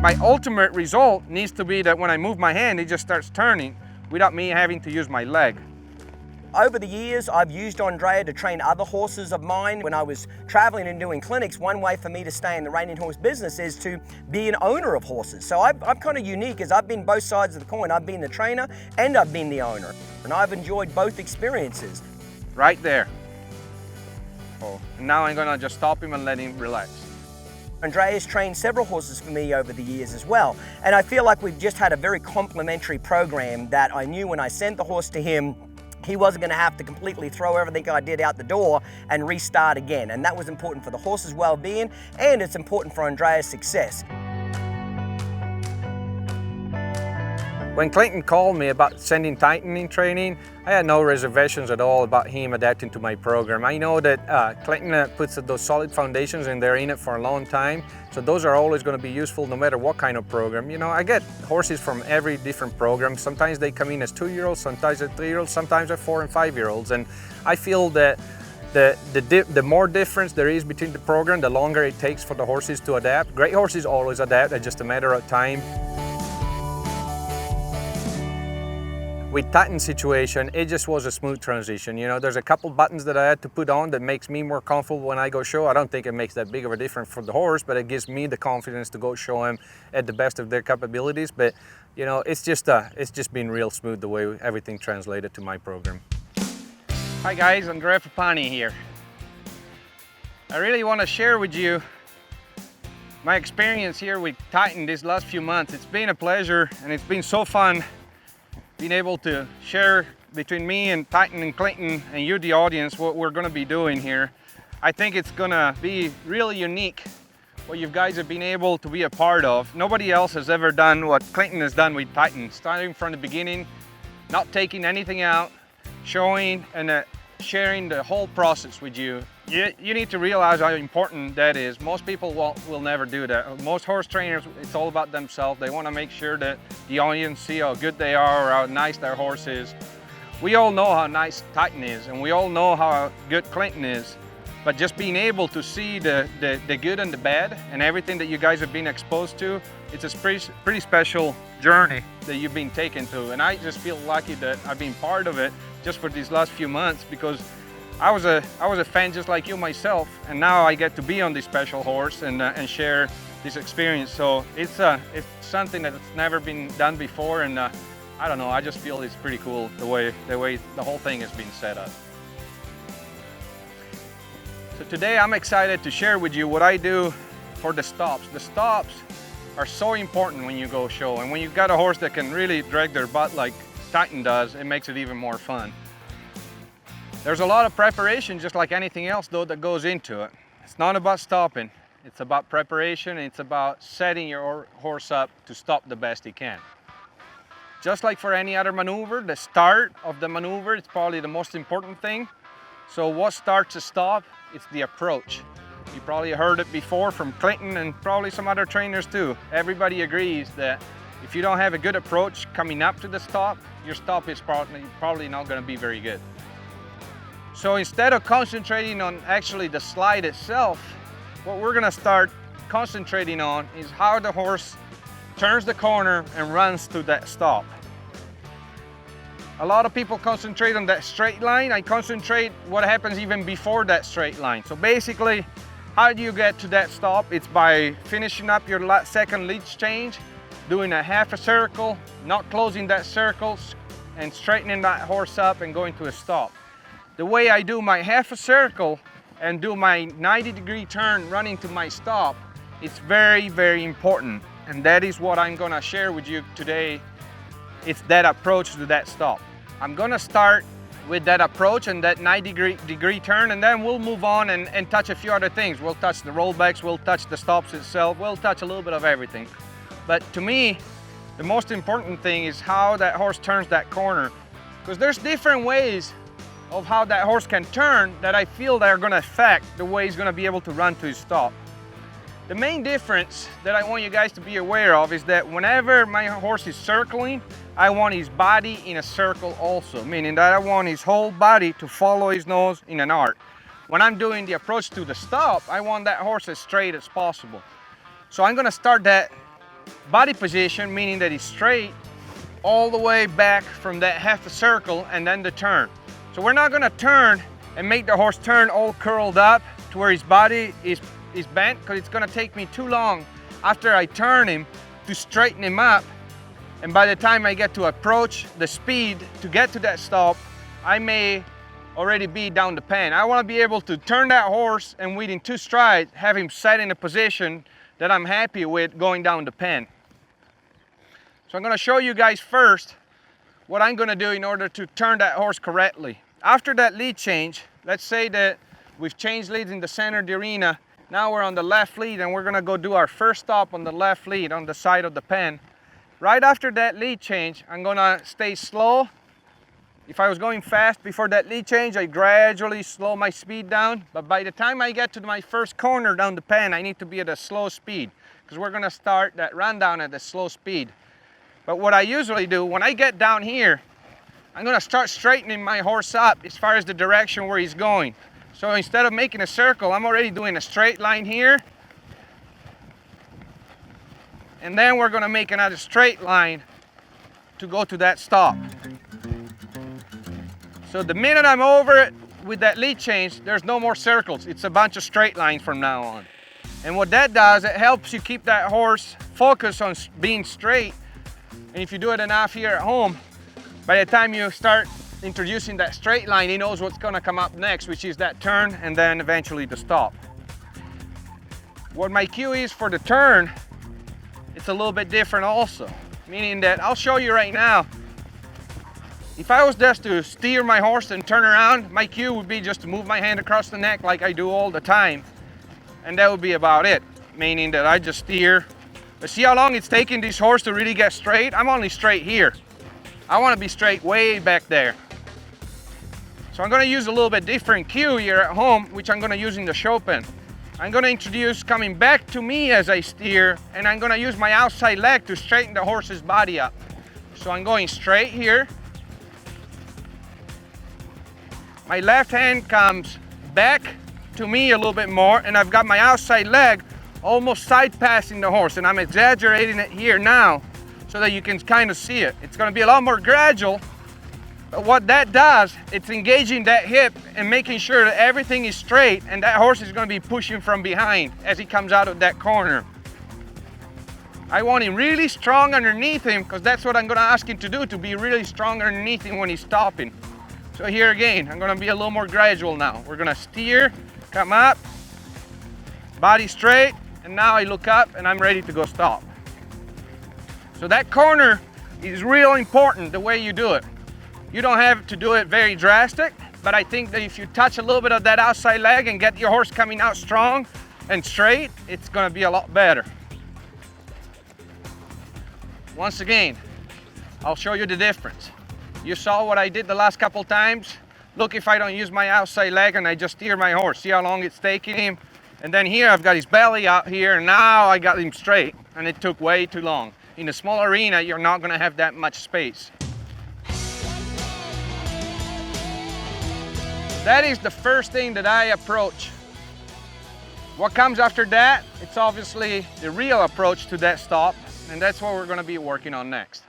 my ultimate result needs to be that when I move my hand, it just starts turning without me having to use my leg. Over the years, I've used NRHA to train other horses of mine. When I was traveling and doing clinics, one way for me to stay in the reining horse business is to be an owner of horses. So I'm kind of unique, as I've been both sides of the coin. I've been the trainer and I've been the owner. And I've enjoyed both experiences. Right there. Oh, and now I'm gonna just stop him and let him relax. NRHA has trained several horses for me over the years as well. And I feel like we've just had a very complementary program that I knew when I sent the horse to him, he wasn't going to have to completely throw everything I did out the door and restart again. And that was important for the horse's well-being, and it's important for NRHA's success. When Clayton called me about sending Titan in training, I had no reservations at all about him adapting to my program. I know that Clayton puts those solid foundations and they're in it for a long time, so those are always going to be useful no matter what kind of program. You know, I get horses from every different program. Sometimes they come in as 2-year-olds, sometimes they're 3-year-olds, sometimes they're 4- and 5-year-olds, and I feel that the more difference there is between the program, the longer it takes for the horses to adapt. Great horses always adapt, it's just a matter of time. With Titan's situation, it just was a smooth transition. You know, there's a couple buttons that I had to put on that makes me more comfortable when I go show. I don't think it makes that big of a difference for the horse, but it gives me the confidence to go show him at the best of their capabilities. But, you know, it's just been real smooth the way everything translated to my program. Hi guys, Andrea Fapani here. I really want to share with you my experience here with Titan these last few months. It's been a pleasure and it's been so fun being able to share between me and Titan and Clayton and you, the audience, what we're going to be doing here. I think it's going to be really unique what you guys have been able to be a part of. Nobody else has ever done what Clayton has done with Titan, starting from the beginning, not taking anything out, showing and sharing the whole process with you. You need to realize how important that is. Most people will never do that. Most horse trainers, it's all about themselves. They want to make sure that the audience see how good they are or how nice their horse is. We all know how nice Titan is, and we all know how good Clayton is. But just being able to see the good and the bad and everything that you guys have been exposed to, it's a pretty special journey that you've been taken to. And I just feel lucky that I've been part of it just for these last few months, because I was a fan just like you myself, and now I get to be on this special horse and share this experience. So it's something that's never been done before, and I don't know, I just feel it's pretty cool the way the whole thing has been set up. So today I'm excited to share with you what I do for the stops. The stops are so important when you go show, and when you've got a horse that can really drag their butt like Titan does, it makes it even more fun. There's a lot of preparation, just like anything else though, that goes into it. It's not about stopping, it's about preparation, and it's about setting your horse up to stop the best he can. Just like for any other maneuver, the start of the maneuver is probably the most important thing. So what starts a stop? It's the approach. You probably heard it before from Clayton and probably some other trainers too. Everybody agrees that if you don't have a good approach coming up to the stop, your stop is probably not going to be very good. So instead of concentrating on actually the slide itself, what we're going to start concentrating on is how the horse turns the corner and runs to that stop. A lot of people concentrate on that straight line. I concentrate what happens even before that straight line. So basically, how do you get to that stop? It's by finishing up your second lead change, doing a half a circle, not closing that circle, and straightening that horse up and going to a stop. The way I do my half a circle and do my 90-degree turn running to my stop, it's very, very important. And that is what I'm gonna share with you today. It's that approach to that stop. I'm gonna start with that approach and that 90-degree turn, and then we'll move on and touch a few other things. We'll touch the rollbacks, we'll touch the stops itself, we'll touch a little bit of everything. But to me, the most important thing is how that horse turns that corner. Because there's different ways of how that horse can turn that I feel that are gonna affect the way he's gonna be able to run to his stop. The main difference that I want you guys to be aware of is that whenever my horse is circling, I want his body in a circle also, meaning that I want his whole body to follow his nose in an arc. When I'm doing the approach to the stop, I want that horse as straight as possible. So I'm gonna start that body position, meaning that he's straight all the way back from that half a circle and then the turn. So we're not gonna turn and make the horse turn all curled up to where his body is bent, because it's gonna take me too long after I turn him to straighten him up. And by the time I get to approach the speed to get to that stop, I may already be down the pen. I wanna be able to turn that horse and within 2 strides, have him set in a position that I'm happy with going down the pen. So I'm gonna show you guys first what I'm gonna do in order to turn that horse correctly. After that lead change, let's say that we've changed leads in the center of the arena. Now we're on the left lead and we're gonna go do our first stop on the left lead on the side of the pen. Right after that lead change, I'm gonna stay slow. If I was going fast before that lead change, I gradually slow my speed down. But by the time I get to my first corner down the pen, I need to be at a slow speed, because we're gonna start that rundown at a slow speed. But what I usually do, when I get down here, I'm gonna start straightening my horse up as far as the direction where he's going. So instead of making a circle, I'm already doing a straight line here. And then we're gonna make another straight line to go to that stop. So the minute I'm over it with that lead change, there's no more circles. It's a bunch of straight lines from now on. And what that does, it helps you keep that horse focused on being straight. And if you do it enough here at home, by the time you start introducing that straight line, he knows what's gonna come up next, which is that turn and then eventually the stop. What my cue is for the turn, it's a little bit different also, meaning that I'll show you right now. If I was just to steer my horse and turn around, my cue would be just to move my hand across the neck like I do all the time. And that would be about it, meaning that I just steer. But see how long it's taking this horse to really get straight? I'm only straight here. I want to be straight way back there. So I'm going to use a little bit different cue here at home, which I'm going to use in the show pen. I'm going to introduce coming back to me as I steer, and I'm going to use my outside leg to straighten the horse's body up. So I'm going straight here. My left hand comes back to me a little bit more, and I've got my outside leg almost side passing the horse, and I'm exaggerating it here now so that you can kind of see it. It's going to be a lot more gradual, but what that does, it's engaging that hip and making sure that everything is straight, and that horse is going to be pushing from behind as he comes out of that corner. I want him really strong underneath him, because that's what I'm going to ask him to do, to be really strong underneath him when he's stopping. So here again, I'm going to be a little more gradual now. We're going to steer, come up, body straight, and now I look up and I'm ready to go stop. So that corner is real important, the way you do it. You don't have to do it very drastic, but I think that if you touch a little bit of that outside leg and get your horse coming out strong and straight, it's going to be a lot better. Once again, I'll show you the difference. You saw what I did the last couple times. Look, if I don't use my outside leg and I just steer my horse, see how long it's taking him? And then here I've got his belly out here, and now I got him straight, and it took way too long. In a small arena, you're not gonna have that much space. That is the first thing that I approach. What comes after that, it's obviously the real approach to that stop, and that's what we're gonna be working on next.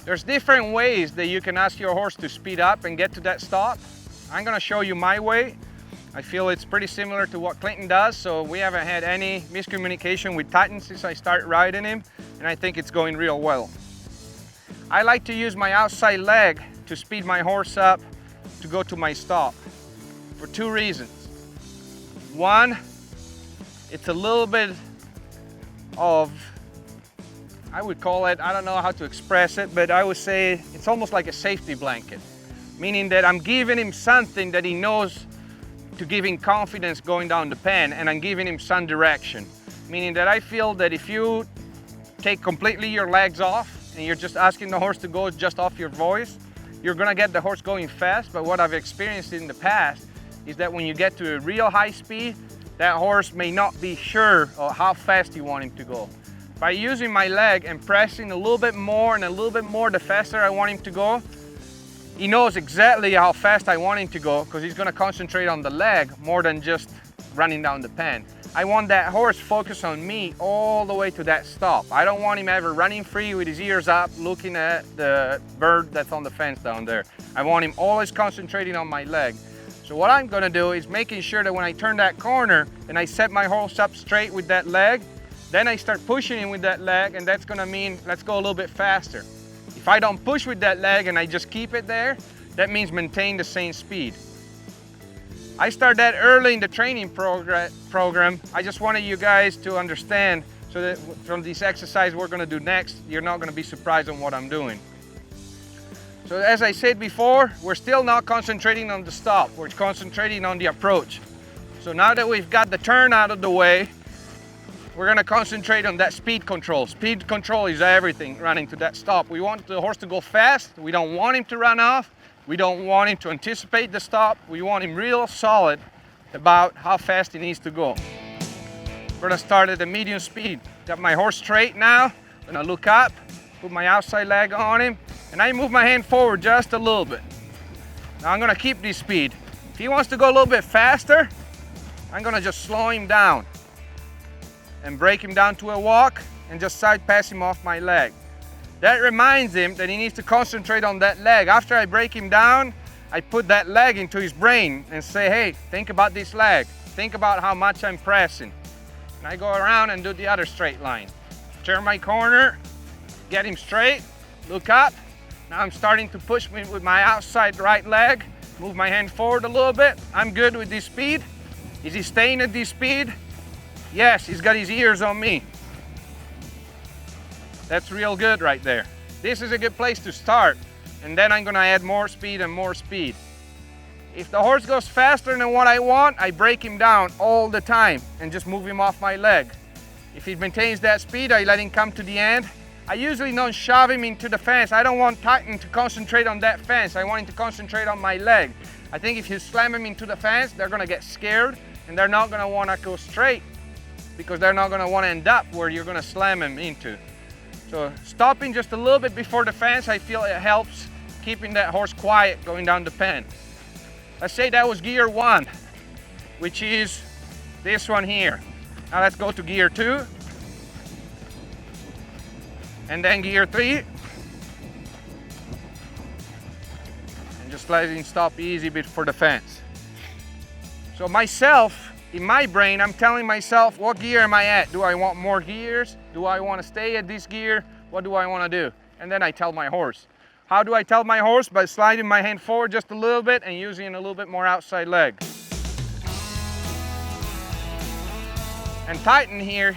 There's different ways that you can ask your horse to speed up and get to that stop. I'm gonna show you my way. I feel it's pretty similar to what Clinton does, so we haven't had any miscommunication with Titan since I started riding him, and I think it's going real well. I like to use my outside leg to speed my horse up to go to my stop for two reasons. One, it's a little bit of, I would call it, I don't know how to express it, but I would say it's almost like a safety blanket, meaning that I'm giving him something that he knows to give him confidence going down the pen, and I'm giving him some direction, meaning that I feel that if you take completely your legs off and you're just asking the horse to go just off your voice, you're gonna get the horse going fast. But what I've experienced in the past is that when you get to a real high speed, that horse may not be sure of how fast you want him to go. By using my leg and pressing a little bit more and a little bit more the faster I want him to go, he knows exactly how fast I want him to go, because he's gonna concentrate on the leg more than just running down the pen. I want that horse focused on me all the way to that stop. I don't want him ever running free with his ears up, looking at the bird that's on the fence down there. I want him always concentrating on my leg. So what I'm gonna do is making sure that when I turn that corner and I set my horse up straight with that leg, then I start pushing him with that leg, and that's gonna mean let's go a little bit faster. If I don't push with that leg and I just keep it there, that means maintain the same speed. I started that early in the training program. I just wanted you guys to understand, so that from this exercise we're gonna do next, you're not gonna be surprised on what I'm doing. So as I said before, we're still not concentrating on the stop, we're concentrating on the approach. So now that we've got the turn out of the way, we're gonna concentrate on that speed control. Speed control is everything running to that stop. We want the horse to go fast. We don't want him to run off. We don't want him to anticipate the stop. We want him real solid about how fast he needs to go. We're gonna start at a medium speed. Got my horse straight now. I'm gonna look up, put my outside leg on him, and I move my hand forward just a little bit. Now I'm gonna keep this speed. If he wants to go a little bit faster, I'm gonna just slow him down and break him down to a walk and just side pass him off my leg. That reminds him that he needs to concentrate on that leg. After I break him down, I put that leg into his brain and say, hey, think about this leg. Think about how much I'm pressing. And I go around and do the other straight line. Turn my corner, get him straight, look up. Now I'm starting to push me with my outside right leg, move my hand forward a little bit. I'm good with this speed. Is he staying at this speed? Yes, he's got his ears on me. That's real good right there. This is a good place to start, and then I'm gonna add more speed and more speed. If the horse goes faster than what I want, I break him down all the time and just move him off my leg. If he maintains that speed, I let him come to the end. I usually don't shove him into the fence. I don't want Titan to concentrate on that fence. I want him to concentrate on my leg. I think if you slam him into the fence, they're gonna get scared and they're not gonna wanna go straight, because they're not gonna wanna end up where you're gonna slam him into. So stopping just a little bit before the fence, I feel it helps keeping that horse quiet going down the pen. Let's say that was gear 1, which is this one here. Now let's go to gear 2, and then gear 3, and just let him stop easy before the fence. So myself, in my brain, I'm telling myself, what gear am I at? Do I want more gears? Do I want to stay at this gear? What do I want to do? And then I tell my horse. How do I tell my horse? By sliding my hand forward just a little bit and using a little bit more outside leg. And Titan here,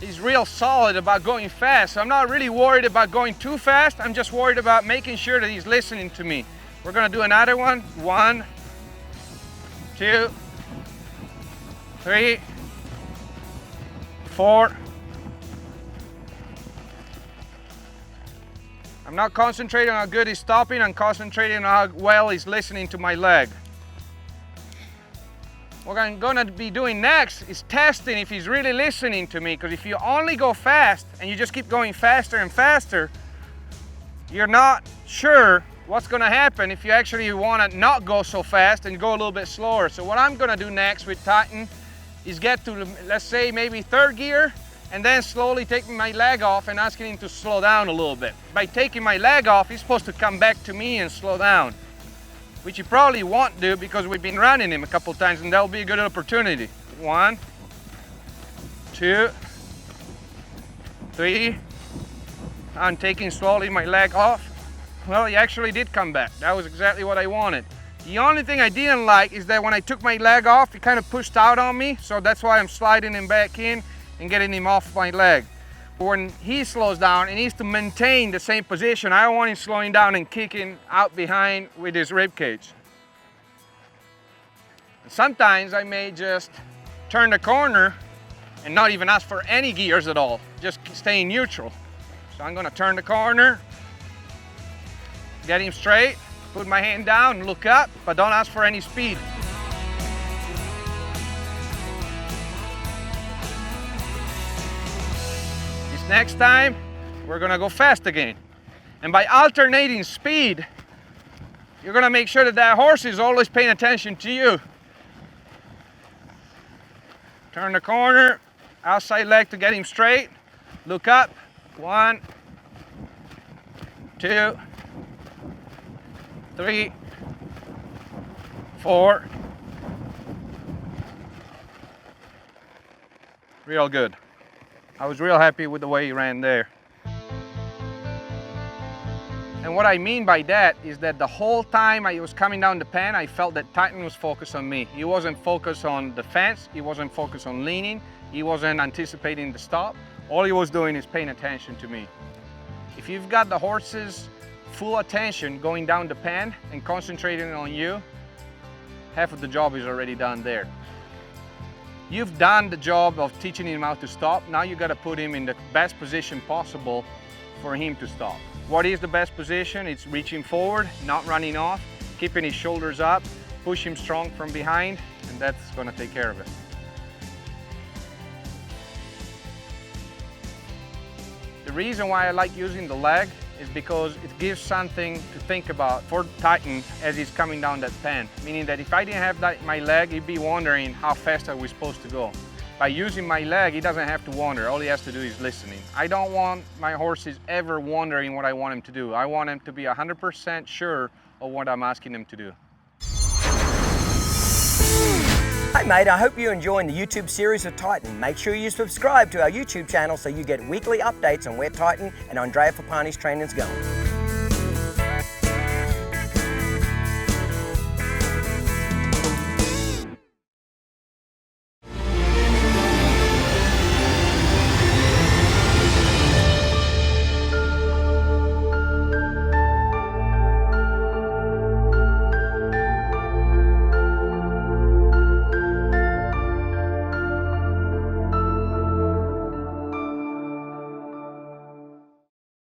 he's real solid about going fast. So I'm not really worried about going too fast. I'm just worried about making sure that he's listening to me. We're gonna do another one. 1, 2, 3, 4. I'm not concentrating on how good he's stopping, I'm concentrating on how well he's listening to my leg. What I'm gonna be doing next is testing if he's really listening to me, because if you only go fast and you just keep going faster and faster, you're not sure what's gonna happen if you actually wanna not go so fast and go a little bit slower. So what I'm gonna do next with Titan is get to, let's say, maybe 3rd gear, and then slowly taking my leg off and asking him to slow down a little bit. By taking my leg off, he's supposed to come back to me and slow down. which you probably won't do because we've been running him a couple times, and that'll be a good opportunity. 1, 2, 3. I'm taking slowly my leg off. Well, he actually did come back. That was exactly what I wanted. The only thing I didn't like is that when I took my leg off, he kind of pushed out on me, so that's why I'm sliding him back in and getting him off my leg. When he slows down, he needs to maintain the same position. I don't want him slowing down and kicking out behind with his rib cage. Sometimes I may just turn the corner and not even ask for any gears at all, just stay neutral. So I'm gonna turn the corner, get him straight, put my hand down, look up, but don't ask for any speed. This next time, we're gonna go fast again. And by alternating speed, you're gonna make sure that that horse is always paying attention to you. Turn the corner, outside leg to get him straight, look up, 1, 2, 3, 4. Real good. I was real happy with the way he ran there. And what I mean by that is that the whole time I was coming down the pen, I felt that Titan was focused on me. He wasn't focused on the fence, he wasn't focused on leaning, he wasn't anticipating the stop. All he was doing is paying attention to me. If you've got the horse's full attention going down the pen and concentrating on you, half of the job is already done there. You've done the job of teaching him how to stop. Now you got to put him in the best position possible for him to stop. What is the best position? It's reaching forward, not running off, keeping his shoulders up, push him strong from behind, and that's going to take care of it. The reason why I like using the leg is because it gives something to think about for Titan as he's coming down that pen. Meaning that if I didn't have my leg, he'd be wondering how fast are we supposed to go. By using my leg, he doesn't have to wonder. All he has to do is listening. I don't want my horses ever wondering what I want him to do. I want him to be 100% sure of what I'm asking him to do. Hey mate, I hope you're enjoying the YouTube series of Titan. Make sure you subscribe to our YouTube channel so you get weekly updates on where Titan and Andrea Fapani's training's going.